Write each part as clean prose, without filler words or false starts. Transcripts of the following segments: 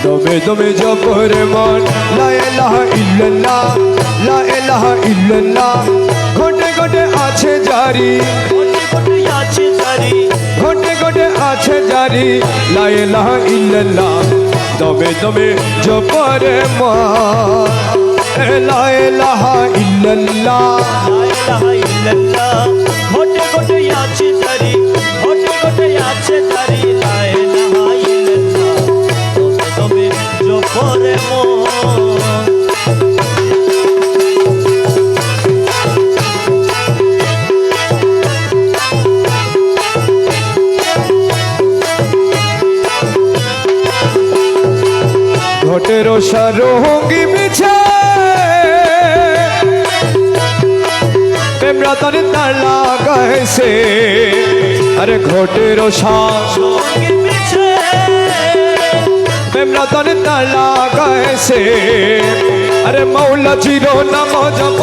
দমে দমে জপরে মন লা ইলাহা ইল্লাল্লাহ লা ইলাহা ইল্লাল্লাহ ঘটে ঘটে আছে জারি ঘটে ঘটে আছে জারি ঘটে ঘটে আছে জারি লা ইলাহা ইল্লাল্লাহ দমে দমে জপরে মন লা ইলাহা ইল্লাল্লাহ লা ইলাহা ইল্লাল্লাহ ঘটে ঘটে আছে জারি ঘটে ঘটে আছে জারি লা ইলাহা ইল্লাল্লাহ তবে জপরে মন ঘটের সারঙ্গী মিছে প্রেম রতন তার লাগাইছে আরে ঘটের সঙ্গে পিছে প্রেম রতন তার লাগাইছে আরে মৌলা জিরো নাম জপ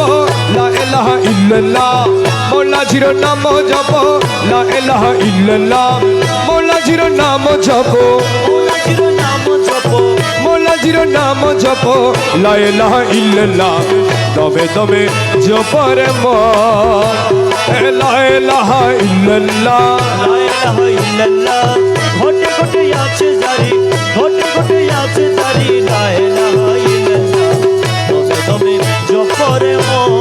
লা ইলাহা ইল্লাল্লাহ মৌলা জিরো নাম জপ লা ইলাহা ইল্লাল্লাহ মৌলা জিরো নাম জপ ওলা চির নাম জপ মৌলা জিরো নাম জপ লা ইলাহা ইল্লাল্লাহ দমে দমে জপরে মন লা ইলাহা ইল্লাল্লাহ লা ইলাহা ইল্লাল্লাহ ঘটে ঘটে আছে জারি ঘটে ঘটে আছে জারি লা ইলাহা ইল্লাল্লাহ তবে তবে জপরে মন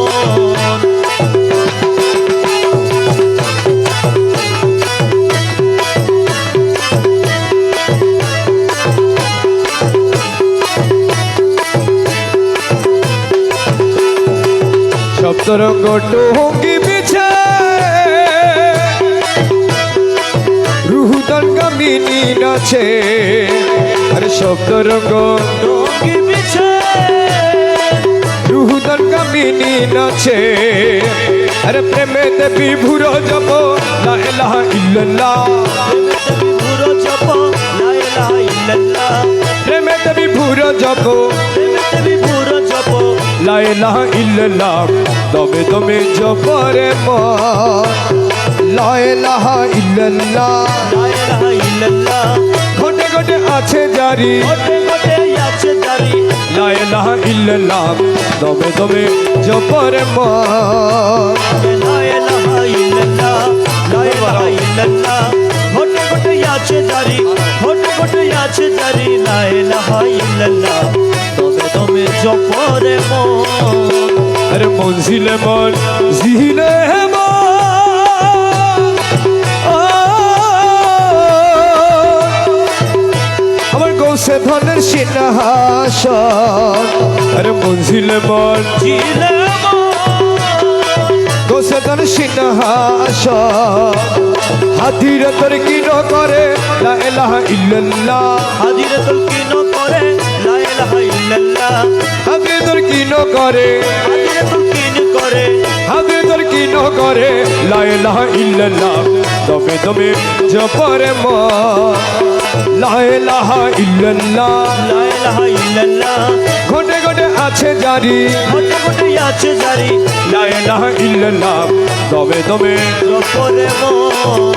সপ্তরঙ্গ টুঙ্গি বিছে রুহুদান গামিনী নাচে আরে সপ্তরঙ্গ রঙ্গি পিছে রুহুদান গামিনী নাচে আরে প্রেমেতে বিভুর জপ লা ইলাহা ইল্লাল্লাহ পুরো জপ লা ইলাহা ইল্লাল্লাহ প্রেমেতে বিভুর জপ পুরো জপ লা ইলাহা ইল্লাল্লাহ দমে দমে জপরে মন লা ইলাহা ইল্লাল্লাহ লা ইলাহা ইল্লাল্লাহ ঘটে ঘটে আছে জারি ঘটে ঘটে আছে জারি লা ইলাহা ইল্লাল্লাহ দমে দমে জপরে মন লা ইলাহা ইল্লাল্লাহ লা ইলাহা ইল্লাল্লাহ ঘটে ঘটে আছে জারি ঘটে ঘটে আছে জারি লা ইলাহা ইল্লাল্লাহ তবে তবে জপরে মন আরে মনজিলে মন জিলে মন আমার গৌসে ধনের সিংহাসন আরে মনজিলে মন জিলে গৌসে ধনের সিংহাসন হাতিরে তোর কি ন করে লা ইলাহা ইল্লাল্লাহ হাজিরে তুলকিন করে লা ইলাহা ইল্লাল্লাহ হাতিরে তোর কি ন করে হাজিরে তুলকিন করে হাতে তোর কি ন করে লা ইলাহা ইল্লাল্লাহ দমে দমে জপরে মন লা ইলাহা ইল্লাল্লাহ লা ইলাহা ইল্লাল্লাহ ঘটে ঘটে আছে জারি ঘটে ঘটে আছে জারি লা ইলাহা ইল্লাল্লাহ দমে দমে জপরে মন